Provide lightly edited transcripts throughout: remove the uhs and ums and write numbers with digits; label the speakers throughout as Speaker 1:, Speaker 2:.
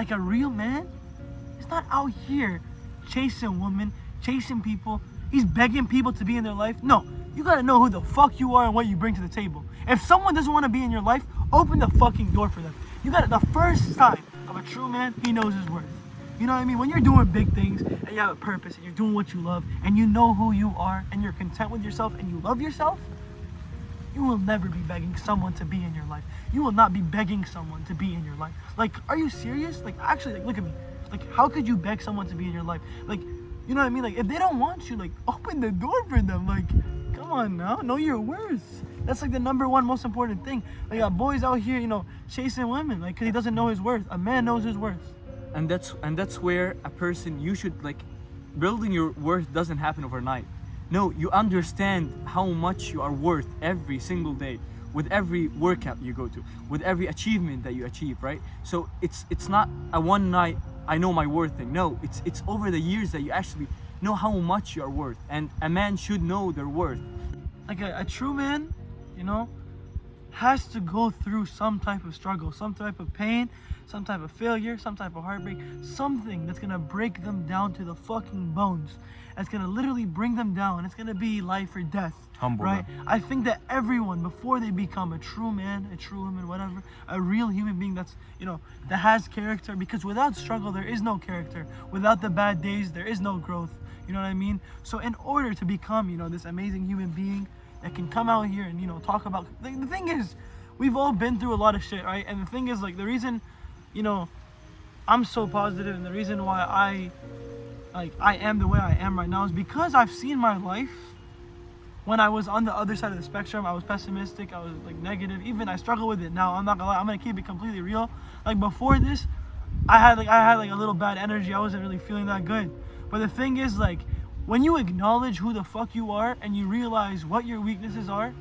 Speaker 1: Like a real man is not out here chasing women, chasing people. He's begging people to be in their life. No, you gotta know who the fuck you are and what you bring to the table. If someone doesn't want to be in your life, open the fucking door for them. You got the first sign of a true man, he knows his worth. You know what I mean? When you're doing big things and you have a purpose and you're doing what you love and you know who you are and you're content with yourself and you love yourself, you will never be begging someone to be in your life. You will not be begging someone to be in your life. Like, are you serious? Like, actually, like, look at me. Like, how could you beg someone to be in your life? Like, you know what I mean? Like, if they don't want you, like, open the door for them. Like, come on now, know your worth. That's like the number one most important thing. Like, got boys out here, you know, chasing women, like, cause he doesn't know his worth. A man knows his worth.
Speaker 2: And that's where a person, you should, like, building your worth doesn't happen overnight. No, you understand how much you are worth every single day, with every workout you go to, with every achievement that you achieve, right? So it's not a one night I know my worth thing. No, it's over the years that you actually know how much you are worth, and a man should know their worth.
Speaker 1: Like a true man, you know, has to go through some type of struggle, some type of pain, some type of failure, some type of heartbreak, something that's gonna break them down to the fucking bones. It's gonna literally bring them down. It's gonna be life or death.
Speaker 3: Humble,
Speaker 1: right?
Speaker 3: man.
Speaker 1: I think that everyone, before they become a true man, a true woman, whatever, a real human being that's, you know, that has character, because without struggle, there is no character. Without the bad days, there is no growth. You know what I mean? So in order to become, you know, this amazing human being that can come out here and, you know, talk about, like, the thing is, we've all been through a lot of shit, right? And the thing is, like, the reason, you know, I'm so positive and the reason why I am the way I am right now is because I've seen my life. When I was on the other side of the spectrum, I was pessimistic, I was like negative, even I struggle with it now. I'm not gonna lie, I'm gonna keep it completely real. Like before this, I had like a little bad energy, I wasn't really feeling that good. But the thing is, like, when you acknowledge who the fuck you are and you realize what your weaknesses are,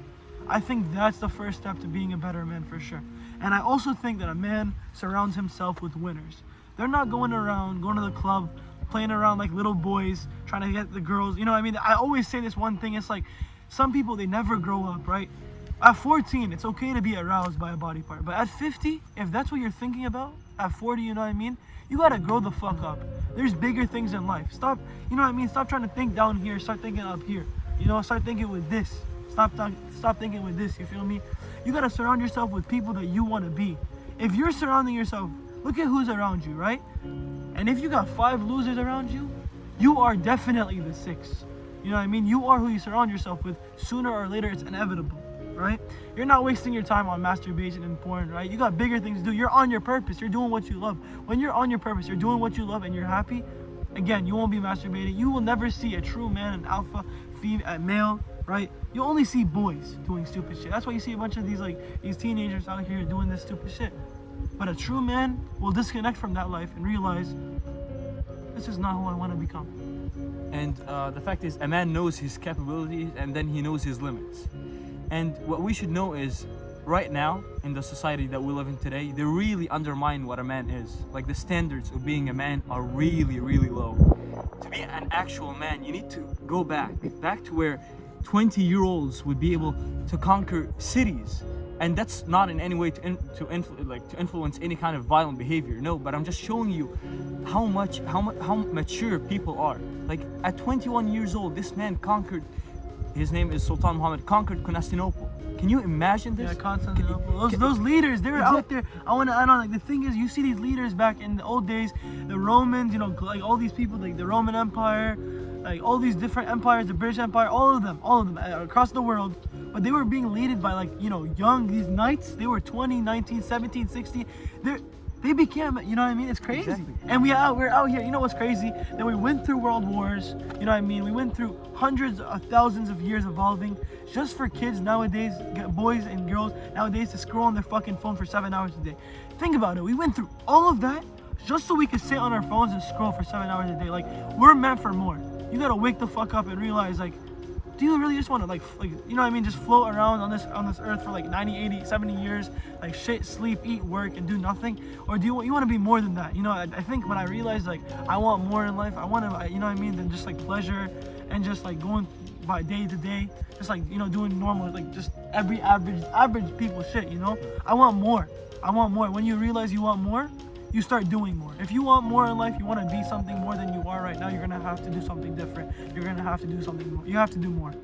Speaker 1: I think that's the first step to being a better man for sure. And I also think that a man surrounds himself with winners. They're not going around, going to the club, playing around like little boys, trying to get the girls. You know what I mean? I always say this one thing, it's like, some people, they never grow up, right? At 14, it's okay to be aroused by a body part. But at 50, if that's what you're thinking about, at 40, you know what I mean? You gotta grow the fuck up. There's bigger things in life. Stop, you know what I mean? Stop trying to think down here, start thinking up here. You know, start thinking with this. Stop thinking with this, you feel me? You gotta surround yourself with people that you wanna be. If you're surrounding yourself, look at who's around you, right? And if you got 5 losers around you, you are definitely the 6th. You know what I mean? You are who you surround yourself with. Sooner or later, it's inevitable, right? You're not wasting your time on masturbation and porn, right? You got bigger things to do. You're on your purpose. You're doing what you love. When you're on your purpose, you're doing what you love and you're happy, again, you won't be masturbating. You will never see a true man, an alpha, male, right? You'll only see boys doing stupid shit. That's why you see a bunch of these teenagers out here doing this stupid shit. But a true man will disconnect from that life and realize, this is not who I want to become.
Speaker 2: And the fact is, a man knows his capabilities and then he knows his limits. And what we should know is, right now, in the society that we live in today, they really undermine what a man is. Like, the standards of being a man are really, really low. To be an actual man, you need to go back to where 20-year-olds would be able to conquer cities. And that's not in any way to influence any kind of violent behavior. No, but I'm just showing you how mature people are. Like, at 21 years old, this man conquered. His name is Sultan Muhammad. Conquered Constantinople. Can you imagine this?
Speaker 1: Yeah, Constantinople. Those leaders, they were out there. I want to add on, like, the thing is, you see these leaders back in the old days, the Romans, you know, like all these people, like the Roman Empire, like all these different empires, the British Empire, all of them across the world. But they were being led by, like, you know, these knights. They were 20, 19, 17, 16. They became, you know what I mean? It's crazy.
Speaker 2: Exactly.
Speaker 1: And we're out here. You know what's crazy? That we went through world wars. You know what I mean? We went through hundreds of thousands of years evolving just for kids nowadays, boys and girls nowadays, to scroll on their fucking phone for 7 hours a day. Think about it. We went through all of that just so we could sit on our phones and scroll for 7 hours a day. Like, we're meant for more. You gotta wake the fuck up and realize, like, do you really just want to, like, you know what I mean, just float around on this earth for like 90, 80, 70 years, like shit, sleep, eat, work, and do nothing? Or do you want to be more than that? You know, I think when I realized, like, I want more in life, I want to, you know what I mean, than just like pleasure and just like going by day to day, just like, you know, doing normal, like just every average people shit, you know? I want more. When you realize you want more, you start doing more. If you want more in life, you want to be something more than you are right now, you're gonna have to do something different. You're gonna have to do something more. You have to do more.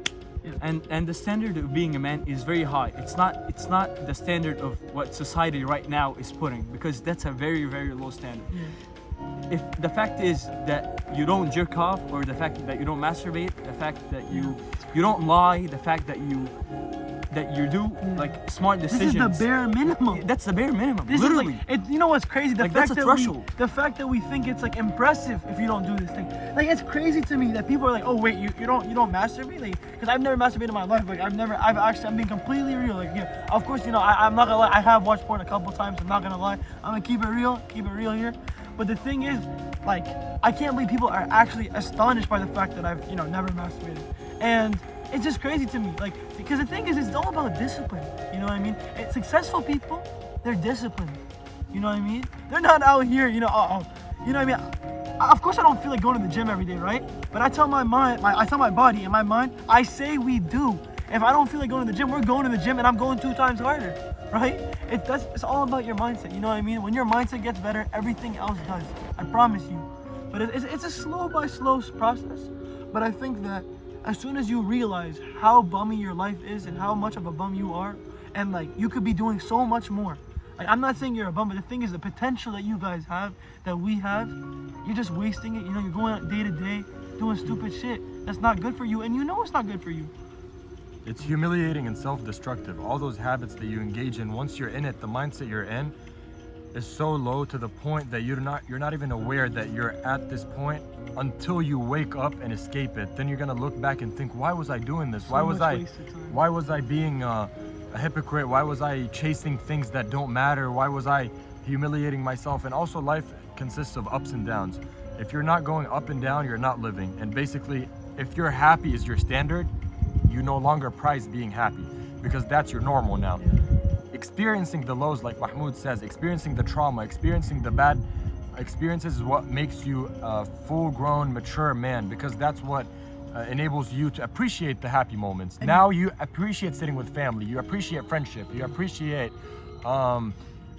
Speaker 1: Yeah.
Speaker 2: And the standard of being a man is very high. It's not the standard of what society right now is putting, because that's a very, very low standard.
Speaker 1: Yeah.
Speaker 2: If the fact is that you don't jerk off, or the fact that you don't masturbate, the fact that you don't lie, the fact that you do like smart decisions.
Speaker 1: This is the bare minimum.
Speaker 2: That's the bare minimum.
Speaker 1: This
Speaker 2: literally.
Speaker 1: is like, you know what's crazy? The
Speaker 2: Like,
Speaker 1: fact
Speaker 2: that's a
Speaker 1: that
Speaker 2: threshold.
Speaker 1: the fact that we think it's like impressive if you don't do this thing. Like, it's crazy to me that people are like, oh wait, you don't masturbate? Like, because I've never masturbated in my life. Like, I'm being completely real. Like, yeah, of course, I'm not gonna lie. I have watched porn a couple times. I'm not gonna lie. I'm gonna keep it real here. But the thing is, like, I can't believe people are actually astonished by the fact that I've never masturbated. And it's just crazy to me, like, because the thing is, it's all about discipline. You know what I mean? Successful people, they're disciplined. You know what I mean? They're not out here, you know what I mean? Of course, I don't feel like going to the gym every day, right? But I tell my mind, I tell my body and my mind, I say we do. If I don't feel like going to the gym, we're going to the gym, and I'm going 2 times harder, right? It's all about your mindset. You know what I mean? When your mindset gets better, everything else does. I promise you. But it's a slow by slow process. But I think that as soon as you realize how bummy your life is and how much of a bum you are, and like you could be doing so much more. Like, I'm not saying you're a bum, but the thing is, the potential that you guys have, that we have, you're just wasting it. You know, you're going out day to day doing stupid shit that's not good for you, and you know it's not good for you.
Speaker 3: It's humiliating and self-destructive. All those habits that you engage in, once you're in it, the mindset you're in is so low to the point that you're not even aware that you're at this point until you wake up and escape it. Then you're gonna look back and think, why was I doing this? Why was I being a hypocrite? Why was I chasing things that don't matter? Why was I humiliating myself? And also, life consists of ups and downs. If you're not going up and down, you're not living. And basically, if you're happy is your standard, you no longer prize being happy, because that's your normal now. Experiencing the lows, like Mahmoud says, experiencing the trauma, experiencing the bad experiences is what makes you a full-grown, mature man, because that's what enables you to appreciate the happy moments. Now you appreciate sitting with family, you appreciate friendship, you appreciate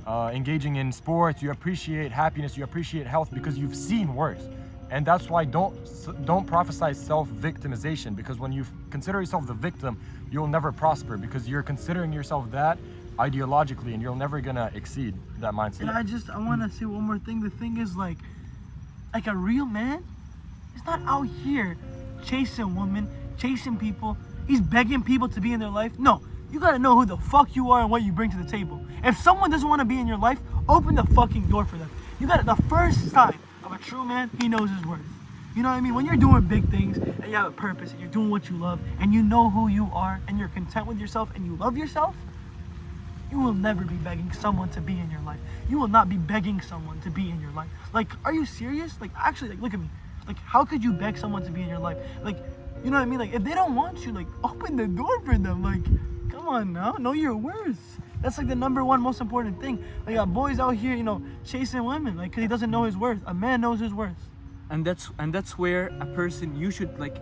Speaker 3: engaging in sports, you appreciate happiness, you appreciate health, because you've seen worse. And that's why don't prophesy self-victimization, because when you consider yourself the victim, you'll never prosper, because you're considering yourself that ideologically, and you're never gonna exceed that mindset.
Speaker 1: And I want to say one more thing. The thing is, like a real man is not out here chasing women, chasing people. He's begging people to be in their life. No, you gotta know who the fuck you are and what you bring to the table. If someone doesn't want to be in your life, open the fucking door for them. You got the first sign of a true man, he knows his worth. You know what I mean? When you're doing big things and you have a purpose and you're doing what you love and you know who you are and you're content with yourself and you love yourself, you will never be begging someone to be in your life. You will not be begging someone to be in your life. Like, are you serious? Like, actually, like, look at me. Like, how could you beg someone to be in your life? Like, you know what I mean? Like, if they don't want you, like, open the door for them. Like, come on now, know your worth. That's like the number one most important thing. Like, got boys out here, chasing women, like, cause he doesn't know his worth. A man knows his worth.
Speaker 2: And that's where a person, you should, like,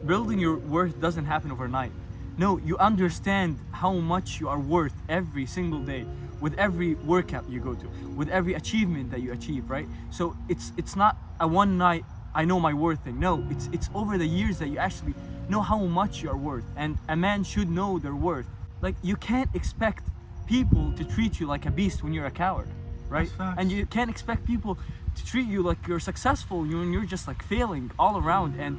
Speaker 2: building your worth doesn't happen overnight. No, you understand how much you are worth every single day, with every workout you go to, with every achievement that you achieve, right? So it's not a one night I know my worth thing. No, it's over the years that you actually know how much you are worth, and a man should know their worth. Like, you can't expect people to treat you like a beast when you're a coward, right? And you can't expect people to treat you like you're successful when you're just like failing all around. And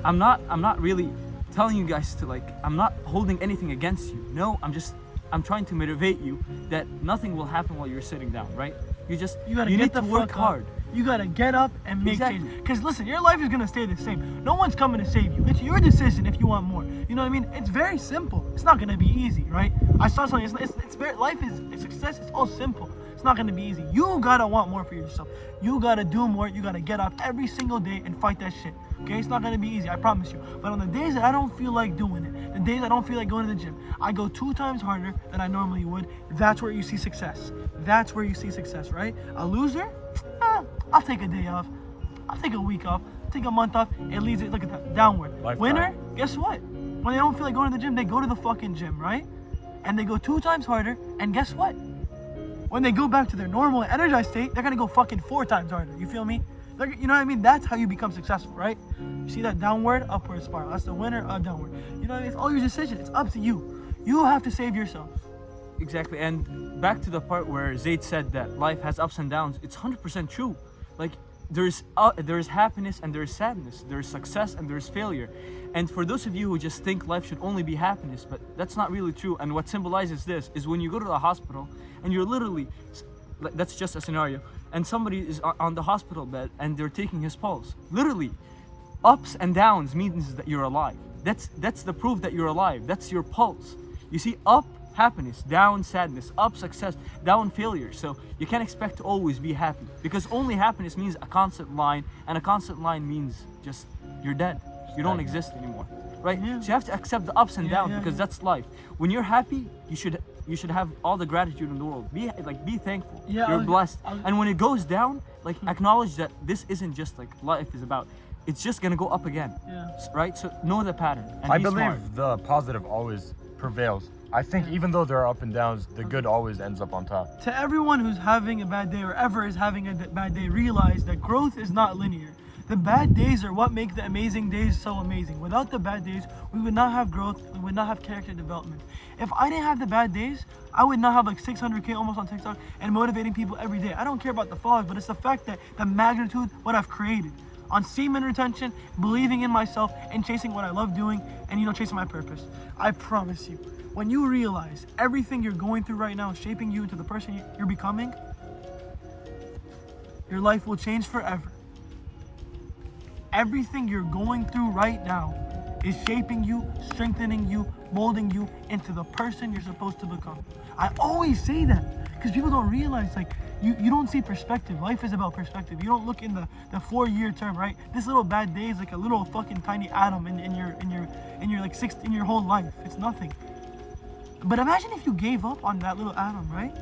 Speaker 2: I'm not really telling you guys to, like, I'm not holding anything against you. No, I'm trying to motivate you that nothing will happen while you're sitting down, right? You need to work hard.
Speaker 1: You gotta get up and make
Speaker 2: Exactly.
Speaker 1: change. Because listen, your life is gonna stay the same. No one's coming to save you. It's your decision if you want more. You know what I mean? It's very simple. It's not gonna be easy, right? I saw something. It's very, life is success. It's all simple. It's not gonna be easy. You gotta want more for yourself. You gotta do more. You gotta get up every single day and fight that shit. Okay? It's not gonna be easy, I promise you. But on the days that I don't feel like doing it, the days I don't feel like going to the gym, I go 2 times harder than I normally would. That's where you see success. That's where you see success, right? A loser? I'll take a day off. I'll take a week off. Take a month off. It leads it, look at that, downward.
Speaker 3: Lifetime.
Speaker 1: Winner? Guess what? When they don't feel like going to the gym, they go to the fucking gym, right? And they go 2 times harder, and guess what? when they go back to their normal energized state, they're gonna go fucking 4 times harder. You feel me? You know what I mean? That's how you become successful, right? You see that downward, upward spiral. That's the winner, downward. You know what I mean? It's all your decision. It's up to you. You have to save yourself.
Speaker 2: Exactly. And back to the part where Zayd said that life has ups and downs. It's 100% true. Like there's happiness and there's sadness. There's success and there's failure. And for those of you who just think life should only be happiness, but that's not really true. And what symbolizes this is when you go to the hospital and you're literally, that's just a scenario, and somebody is on the hospital bed and they're taking his pulse. Literally, ups and downs means that you're alive. That's the proof that you're alive. That's your pulse. You see, up happiness, down sadness, up success, down failure. So you can't expect to always be happy, because only happiness means a constant line, and a constant line means just you're dead. You don't exist anymore, right?
Speaker 1: Yeah.
Speaker 2: So you have to accept the ups and downs, because that's life. When you're happy, you should have all the gratitude in the world. Be thankful.
Speaker 1: Yeah,
Speaker 2: you're blessed.
Speaker 1: I was-
Speaker 2: And when it goes down, like acknowledge that this isn't just like life is about. It's just gonna go up again.
Speaker 1: Yeah.
Speaker 2: Right? So know the pattern. And
Speaker 3: I
Speaker 2: be
Speaker 3: believe
Speaker 2: smart.
Speaker 3: the positive always prevails. I think even though there are up and downs, the good always ends up on top.
Speaker 1: To everyone who's having a bad day or ever is having a bad day, realize that growth is not linear. The bad days are what make the amazing days so amazing. Without the bad days, we would not have growth, we would not have character development. If I didn't have the bad days, I would not have like 600K almost on TikTok and motivating people every day. I don't care about the followers, but it's the fact that the magnitude, what I've created. On semen retention, believing in myself, and chasing what I love doing, and chasing my purpose. I promise you, when you realize everything you're going through right now is shaping you into the person you're becoming, your life will change forever. Everything you're going through right now is shaping you, strengthening you, molding you into the person you're supposed to become. I always say that because people don't realize, like, you don't see perspective. Life is about perspective. You don't look in the 4-year term, right? This little bad day is like a little fucking tiny atom in your whole life. It's nothing. But imagine if you gave up on that little atom, right?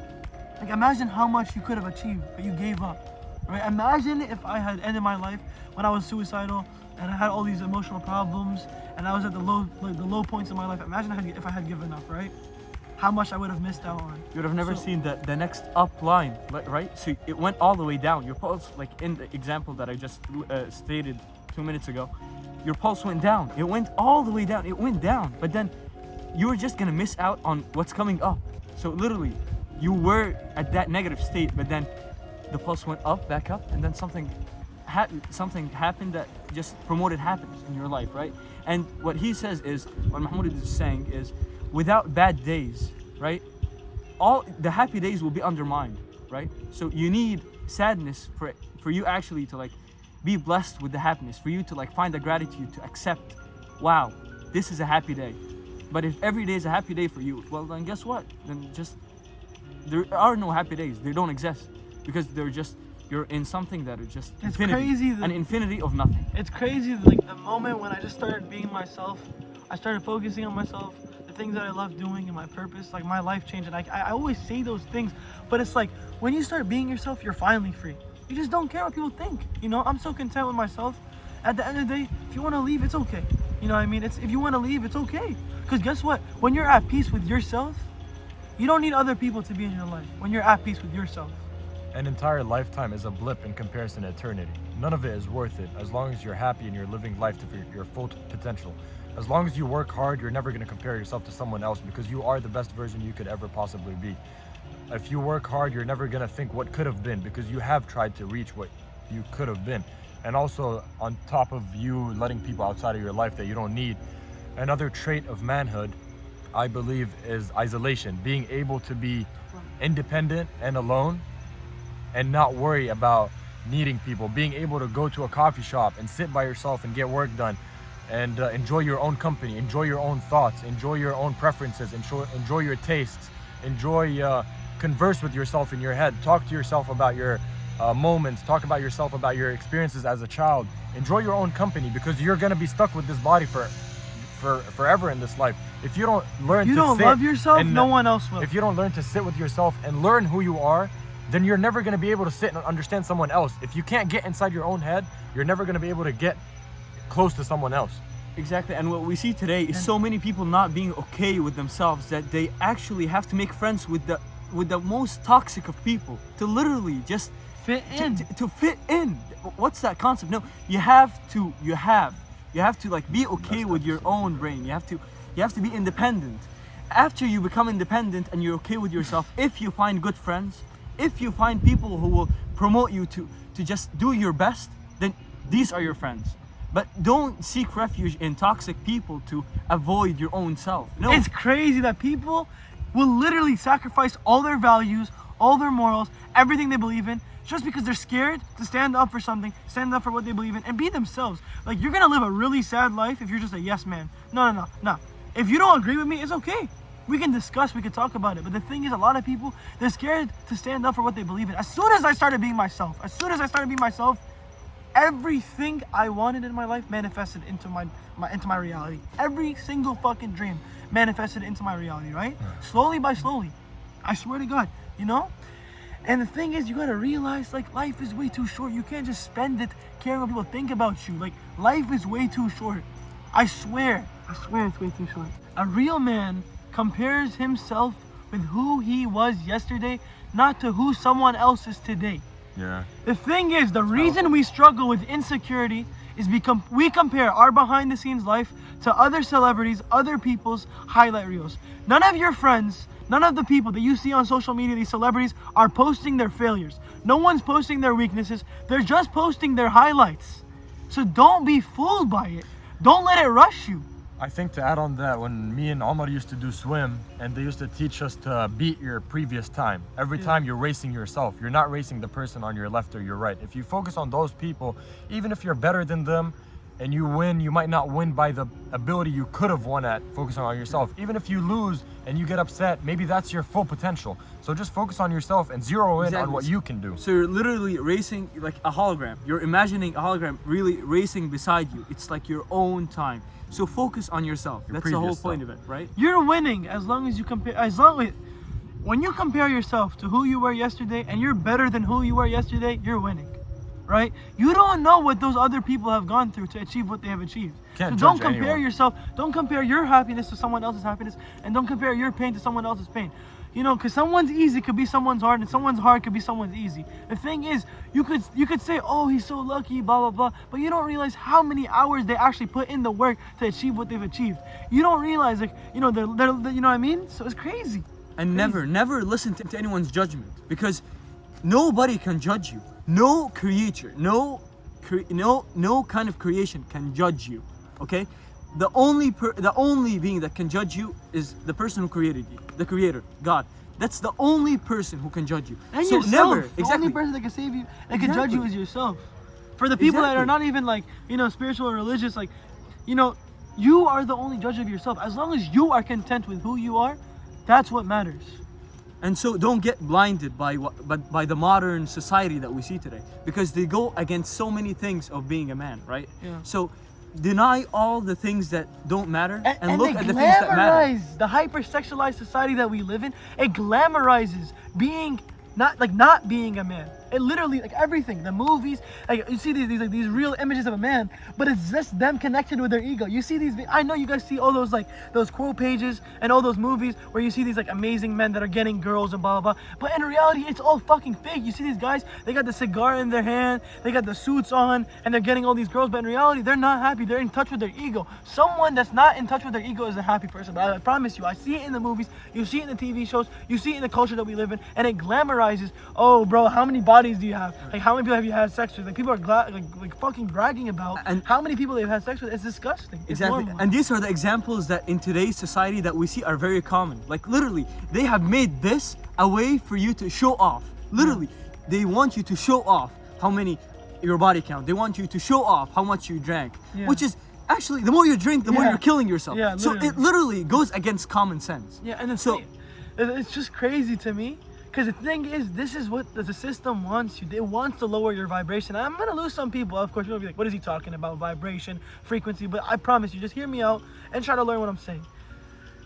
Speaker 1: Like, imagine how much you could have achieved, but you gave up, right? Imagine if I had ended my life when I was suicidal and I had all these emotional problems and I was at the low points in my life. Imagine if I had given up, right? How much I would have missed out on.
Speaker 2: You would have never seen the next up line, right? So it went all the way down. Your pulse, like in the example that I just stated 2 minutes ago, your pulse went down. It went all the way down. It went down. But then you were just gonna miss out on what's coming up. So literally, you were at that negative state, but then the pulse went up, back up, and then something happened that just promoted happiness in your life, right? And what he says is, what Mahmoud is saying is, without bad days, right, all the happy days will be undermined, right? So you need sadness for you actually to like be blessed with the happiness, for you to like find the gratitude to accept, wow, this is a happy day. But if every day is a happy day for you, well then guess what? Then just there are no happy days. They don't exist because you're in something that is just
Speaker 1: It's
Speaker 2: infinity,
Speaker 1: crazy
Speaker 2: an infinity of nothing.
Speaker 1: It's crazy, like the moment when I just started being myself, I started focusing on myself, the things that I love doing and my purpose, like my life changed. And I always say those things, but it's like when you start being yourself, you're finally free. You just don't care what people think. I'm so content with myself. At the end of the day, if you want to leave, it's okay. You know what I mean? If you want to leave, it's okay. Because guess what? When you're at peace with yourself, you don't need other people to be in your life. When you're at peace with yourself.
Speaker 3: An entire lifetime is a blip in comparison to eternity. None of it is worth it as long as you're happy and you're living life to your full potential. As long as you work hard, you're never going to compare yourself to someone else because you are the best version you could ever possibly be. If you work hard, you're never going to think what could have been because you have tried to reach what you could have been. And also, on top of you letting people outside of your life that you don't need, another trait of manhood, I believe, is isolation. Being able to be independent and alone and not worry about needing people. Being able to go to a coffee shop and sit by yourself and get work done and enjoy your own company, enjoy your own thoughts, enjoy your own preferences, enjoy your tastes, converse with yourself in your head, talk to yourself about your moments, talk about yourself about your experiences as a child. Enjoy your own company because you're going to be stuck with this body for forever in this life. If you don't learn
Speaker 1: you
Speaker 3: to
Speaker 1: don't
Speaker 3: sit
Speaker 1: love yourself,
Speaker 3: and,
Speaker 1: no one else will.
Speaker 3: If you don't learn to sit with yourself and learn who you are, then you're never going to be able to sit and understand someone else. If you can't get inside your own head, you're never going to be able to get close to someone else.
Speaker 2: Exactly, and what we see today is so many people not being okay with themselves that they actually have to make friends with the with the most toxic of people to literally just
Speaker 1: Fit in.
Speaker 2: to fit in. What's that concept? No, you have to like be okay with your own brain. You have to be independent. After you become independent and you're okay with yourself, if you find good friends, if you find people who will promote you to just do your best, then these are your friends. But don't seek refuge in toxic people to avoid your own self. No.
Speaker 1: It's crazy that people will literally sacrifice all their values, all their morals, everything they believe in, just because they're scared to stand up for something, stand up for what they believe in, and be themselves. Like, you're gonna live a really sad life if you're just a yes man. No. If you don't agree with me, it's okay. We can discuss, we can talk about it. But the thing is, a lot of people, they're scared to stand up for what they believe in. As soon as I started being myself, everything I wanted in my life manifested into my reality. Every single fucking dream manifested into my reality, right? Slowly by slowly. I swear to God, you know? And the thing is, you gotta realize, like, life is way too short. You can't just spend it caring what people think about you. Like, life is way too short. I swear it's way too short. A real man compares himself with who he was yesterday, not to who someone else is today.
Speaker 3: Yeah.
Speaker 1: The thing is, the reason we struggle with insecurity is because we compare our behind the scenes life to other celebrities, other people's highlight reels. None of your friends, none of the people that you see on social media, these celebrities, are posting their failures. No one's posting their weaknesses. They're just posting their highlights. So don't be fooled by it. Don't let it rush you.
Speaker 3: I think to add on that, when me and Omar used to do swim, and they used to teach us to beat your previous time. Every time you're racing yourself, you're not racing the person on your left or your right. If you focus on those people, even if you're better than them and you win, you might not win by the ability you could have won at focusing on yourself. Even if you lose and you get upset, maybe that's your full potential. So just focus on yourself and zero in on what you can do.
Speaker 2: So you're literally racing like a hologram. You're imagining a hologram really racing beside you. It's like your own time. So focus on yourself. That's the whole
Speaker 3: previous
Speaker 2: point
Speaker 3: self.
Speaker 2: of it, right?
Speaker 1: You're winning as long as you compare. When you compare yourself to who you were yesterday and you're better than who you were yesterday, you're winning, right? You don't know what those other people have gone through to achieve what they have achieved.
Speaker 3: Can't
Speaker 1: So don't
Speaker 3: judge
Speaker 1: compare
Speaker 3: anyone.
Speaker 1: yourself. Don't compare your happiness to someone else's happiness, and don't compare your pain to someone else's pain. You know, because someone's easy could be someone's hard, and someone's hard could be someone's easy. The thing is, you could say, oh, he's so lucky, blah blah blah, but you don't realize how many hours they actually put in the work to achieve what they've achieved. You don't realize, like, you know, they're you know what I mean? So it's crazy.
Speaker 2: And never listen to anyone's judgment, because nobody can judge you. No creature, no kind of creation can judge you. Okay? The only being that can judge you is the person who created you, the creator, God. That's the only person who can judge you.
Speaker 1: And
Speaker 2: so
Speaker 1: yourself.
Speaker 2: never,
Speaker 1: The only person that can save you, that can judge you,
Speaker 2: Exactly.
Speaker 1: is yourself. For the people that are
Speaker 2: Exactly.
Speaker 1: not even, like, you know, spiritual or religious, like, you know, you are the only judge of yourself. As long as you are content with who you are, that's what matters.
Speaker 2: And so don't get blinded by the modern society that we see today, because they go against so many things of being a man, right?
Speaker 1: Yeah.
Speaker 2: So deny all the things that don't matter and look
Speaker 1: they
Speaker 2: at the things that matter.
Speaker 1: glamorize the hypersexualized society that we live in. It glamorizes being not being a man. It literally, like, everything, the movies, like, you see these real images of a man, but it's just them connected with their ego. You see these, I know you guys see all those, like, those quote pages and all those movies where you see these, like, amazing men that are getting girls and blah blah blah, but in reality it's all fucking fake. You see these guys, they got the cigar in their hand, they got the suits on, and they're getting all these girls, but in reality they're not happy. They're in touch with their ego. Someone that's not in touch with their ego is a happy person. But I promise you, I see it in the movies, you see it in the TV shows, you see it in the culture that we live in, and it glamorizes, oh bro, how many bodies do you have? Like, how many people have you had sex with? Like, people are like fucking bragging about
Speaker 2: And-
Speaker 1: how many people they've had sex with. It's disgusting. It's
Speaker 2: Exactly.
Speaker 1: normal.
Speaker 2: And these are the examples that in today's society that we see are very common. Like, literally, they have made this a way for you to show off. Literally, they want you to show off how many, your body count. They want you to show off how much you drank,
Speaker 1: Yeah.
Speaker 2: which is actually, the more you drink, the more
Speaker 1: Yeah.
Speaker 2: you're killing yourself.
Speaker 1: Yeah,
Speaker 2: so
Speaker 1: literally.
Speaker 2: it literally goes against common sense.
Speaker 1: Yeah, and
Speaker 2: So-
Speaker 1: it's just crazy to me, because the thing is, this is what the system wants you. It wants to lower your vibration. I'm gonna lose some people, of course. You're gonna be like, what is he talking about? Vibration, frequency. But I promise you, just hear me out and try to learn what I'm saying.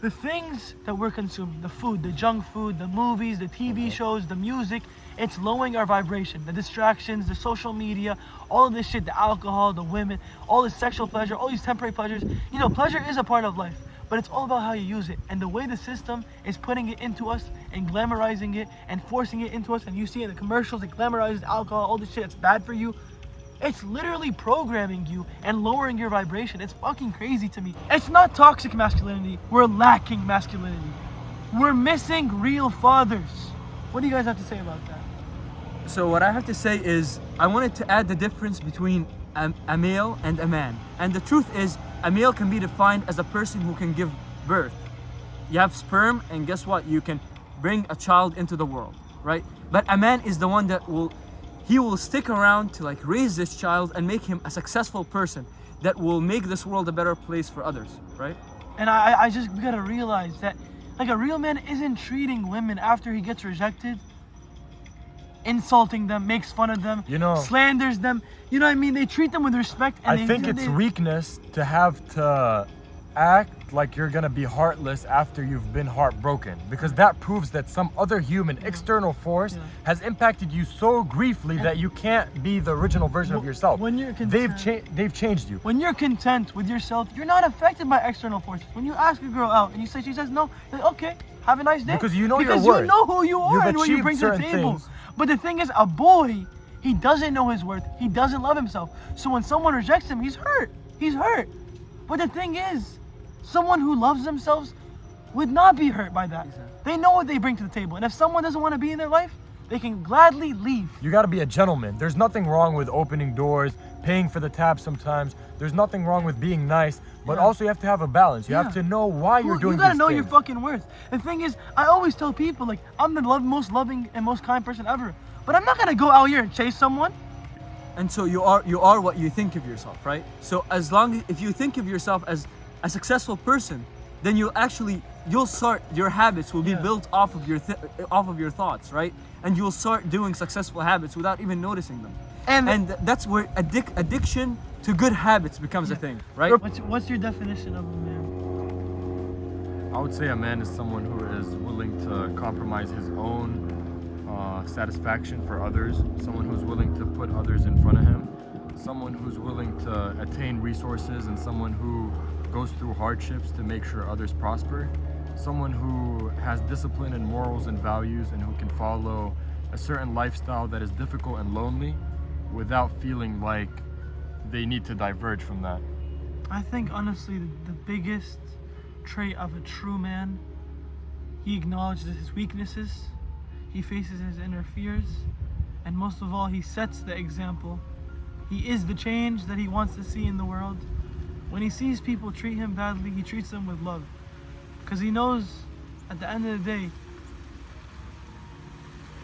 Speaker 1: The things that we're consuming, the food, the junk food, the movies, the TV shows, the music, it's lowering our vibration. The distractions, the social media, all of this shit, the alcohol, the women, all this sexual pleasure, all these temporary pleasures. You know, pleasure is a part of life. but it's all about how you use it. And the way the system is putting it into us and glamorizing it and forcing it into us, and you see in the commercials, it glamorizes alcohol, all this shit that's bad for you. It's literally programming you and lowering your vibration. It's fucking crazy to me. It's not toxic masculinity. We're lacking masculinity. We're missing real fathers. What do you guys have to say about that?
Speaker 2: So what I have to say is, I wanted to add the difference between a male and a man. And the truth is, a male can be defined as a person who can give birth. You have sperm, and guess what? You can bring a child into the world, right? But a man is the one that will stick around to like raise this child and make him a successful person that will make this world a better place for others, right?
Speaker 1: And we gotta realize that like a real man isn't treating women after he gets rejected, insulting them, makes fun of them, slanders them. You know what I mean? They treat them with respect. And
Speaker 3: I think it's weakness to have to act like you're gonna be heartless after you've been heartbroken, because that proves that some other human external force has impacted you so griefly that you can't be the original version of yourself.
Speaker 1: When you're content,
Speaker 3: they've changed you.
Speaker 1: When you're content with yourself, you're not affected by external forces. When you ask a girl out and she says no, you're like, okay, have a nice day.
Speaker 3: Because you know
Speaker 1: your worth. Because you know who you are and what you bring to the table.
Speaker 3: Things.
Speaker 1: But the thing is, a boy, he doesn't know his worth. He doesn't love himself. So when someone rejects him, he's hurt. He's hurt. But the thing is, someone who loves themselves would not be hurt by that. Exactly. They know what they bring to the table. And if someone doesn't want to be in their life, they can gladly leave.
Speaker 3: You got to be a gentleman. There's nothing wrong with opening doors, paying for the tab sometimes. There's nothing wrong with being nice, but also you have to have a balance. You have to know why you're doing this.
Speaker 1: You got to know your fucking worth. The thing is, I always tell people, like, I'm the most loving and most kind person ever. But I'm not going to go out here and chase someone.
Speaker 2: And so you are what you think of yourself, right? So if you think of yourself as a successful person, then your habits will be built off of your thoughts, right? And you'll start doing successful habits without even noticing them. And that's where addiction to good habits becomes a thing, right?
Speaker 1: What's your definition of a man?
Speaker 3: I would say a man is someone who is willing to compromise his own satisfaction for others, someone who's willing to put others in front of him, someone who's willing to attain resources, and someone who goes through hardships to make sure others prosper, someone who has discipline and morals and values and who can follow a certain lifestyle that is difficult and lonely without feeling like they need to diverge from that.
Speaker 1: I think honestly the biggest trait of a true man, he acknowledges his weaknesses, he faces his inner fears, and most of all, he sets the example. He is the change that he wants to see in the world. When he sees people treat him badly, he treats them with love. Because he knows at the end of the day,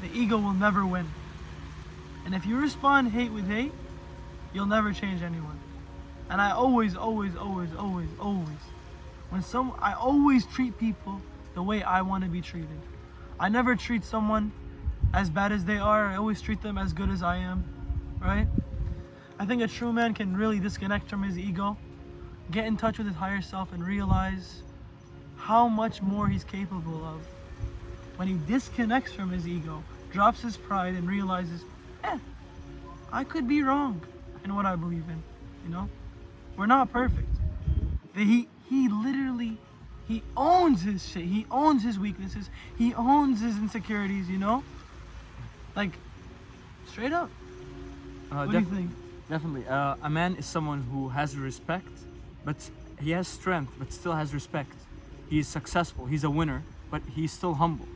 Speaker 1: the ego will never win. And if you respond hate with hate, you'll never change anyone. And I always treat people the way I want to be treated. I never treat someone as bad as they are. I always treat them as good as I am, right? I think a true man can really disconnect from his ego, get in touch with his higher self, and realize how much more he's capable of. When he disconnects from his ego, drops his pride, and realizes, I could be wrong in what I believe in, you know? We're not perfect. He literally, he owns his shit. He owns his weaknesses. He owns his insecurities, you know? Like, straight up. What do you think?
Speaker 2: Definitely. A man is someone who has respect, but he has strength, but still has respect. He's successful. He's a winner, but he's still humble,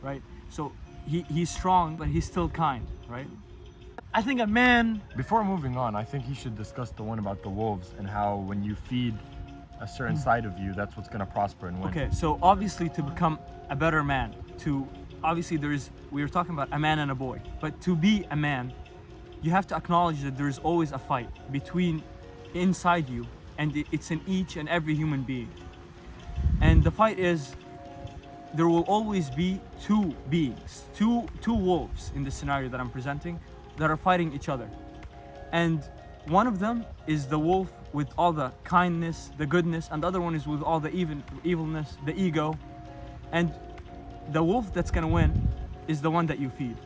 Speaker 2: right? So he's strong, but he's still kind, right?
Speaker 1: I think a man...
Speaker 3: Before moving on, I think you should discuss the one about the wolves and how when you feed a certain side of you, that's what's going to prosper and win.
Speaker 2: Okay, so obviously to become a better man, we were talking about a man and a boy, but to be a man, you have to acknowledge that there's always a fight between inside you, and it's in each and every human being. And the fight is, there will always be two beings, two wolves in the scenario that I'm presenting, that are fighting each other. And one of them is the wolf with all the kindness, the goodness, and the other one is with all the evilness, the ego. And the wolf that's gonna win is the one that you feed.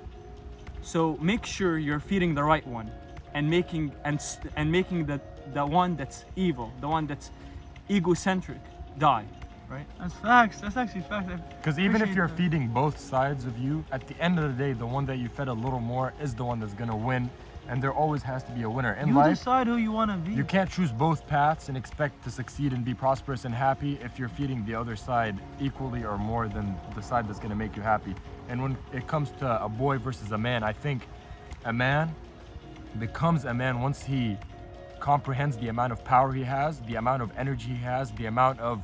Speaker 2: So make sure you're feeding the right one, and making the one that's evil, the one that's egocentric, die. right?
Speaker 1: That's facts. That's actually facts.
Speaker 3: Because even if
Speaker 1: Appreciate
Speaker 3: you're
Speaker 1: that.
Speaker 3: feeding both sides of you, at the end of the day, the one that you fed a little more is the one that's gonna win. And there always has to be a winner. In
Speaker 1: You
Speaker 3: life,
Speaker 1: decide who you want to be.
Speaker 3: you can't choose both paths and expect to succeed and be prosperous and happy if you're feeding the other side equally or more than the side that's gonna make you happy. And when it comes to a boy versus a man, I think a man becomes a man once he comprehends the amount of power he has, the amount of energy he has, the amount of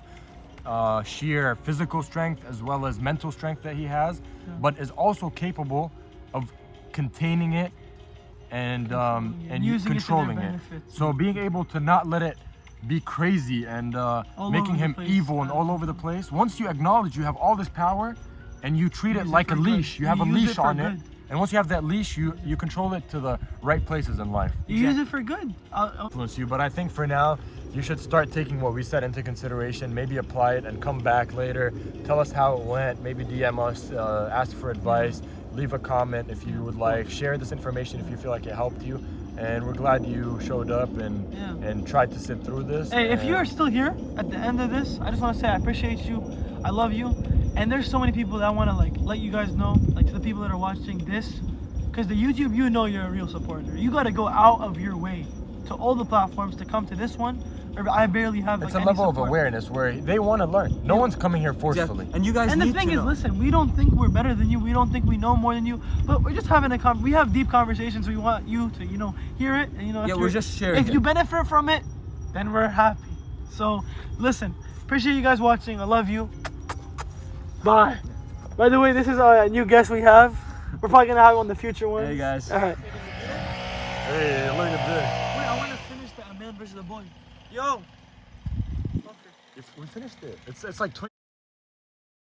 Speaker 3: sheer physical strength as well as mental strength that he has, but is also capable of containing it and
Speaker 1: Using it to their
Speaker 3: controlling it.
Speaker 1: benefit.
Speaker 3: So being able to not let it be crazy and making
Speaker 1: over the
Speaker 3: him
Speaker 1: place.
Speaker 3: evil and all over the place. Once you acknowledge you have all this power and you treat it
Speaker 1: Use it
Speaker 3: like a
Speaker 1: for good.
Speaker 3: leash, you have a
Speaker 1: You use it
Speaker 3: leash
Speaker 1: for
Speaker 3: on it.
Speaker 1: good.
Speaker 3: And once you have that leash, you control it to the right places in life.
Speaker 1: You use it for good.
Speaker 3: Influence you, but I think for now you should start taking what we said into consideration, maybe apply it and come back later, tell us how it went, maybe DM us, ask for advice, leave a comment if you would like, share this information if you feel like it helped you, and we're glad you showed up and tried to sit through this.
Speaker 1: Hey, if
Speaker 3: and-
Speaker 1: you are still here at the end of this, I just want to say I appreciate you. I love you. And there's so many people that want to like let you guys know, like to the people that are watching this, because the YouTube, you know you're a real supporter. You got to go out of your way to all the platforms to come to this one. Or I barely have like
Speaker 3: it's a
Speaker 1: any
Speaker 3: level
Speaker 1: support.
Speaker 3: of awareness where they want to learn. No one's coming here forcefully.
Speaker 2: And you guys
Speaker 1: And the
Speaker 2: need
Speaker 1: thing
Speaker 2: to
Speaker 1: is,
Speaker 2: know.
Speaker 1: listen, we don't think we're better than you. We don't think we know more than you. But we're just having we have deep conversations. We want you to, hear it. And if
Speaker 2: Yeah, we're
Speaker 1: you're-
Speaker 2: just sharing
Speaker 1: If
Speaker 2: it.
Speaker 1: you benefit from it, then we're happy. So, listen, appreciate you guys watching. I love you. Bye. By the way, this is a new guest we have. We're probably gonna have him on the future ones.
Speaker 2: Hey, guys.
Speaker 1: All right.
Speaker 3: Hey, look at this.
Speaker 1: Wait, I want to finish the man versus the boy. Yo.
Speaker 3: We finished it. It's like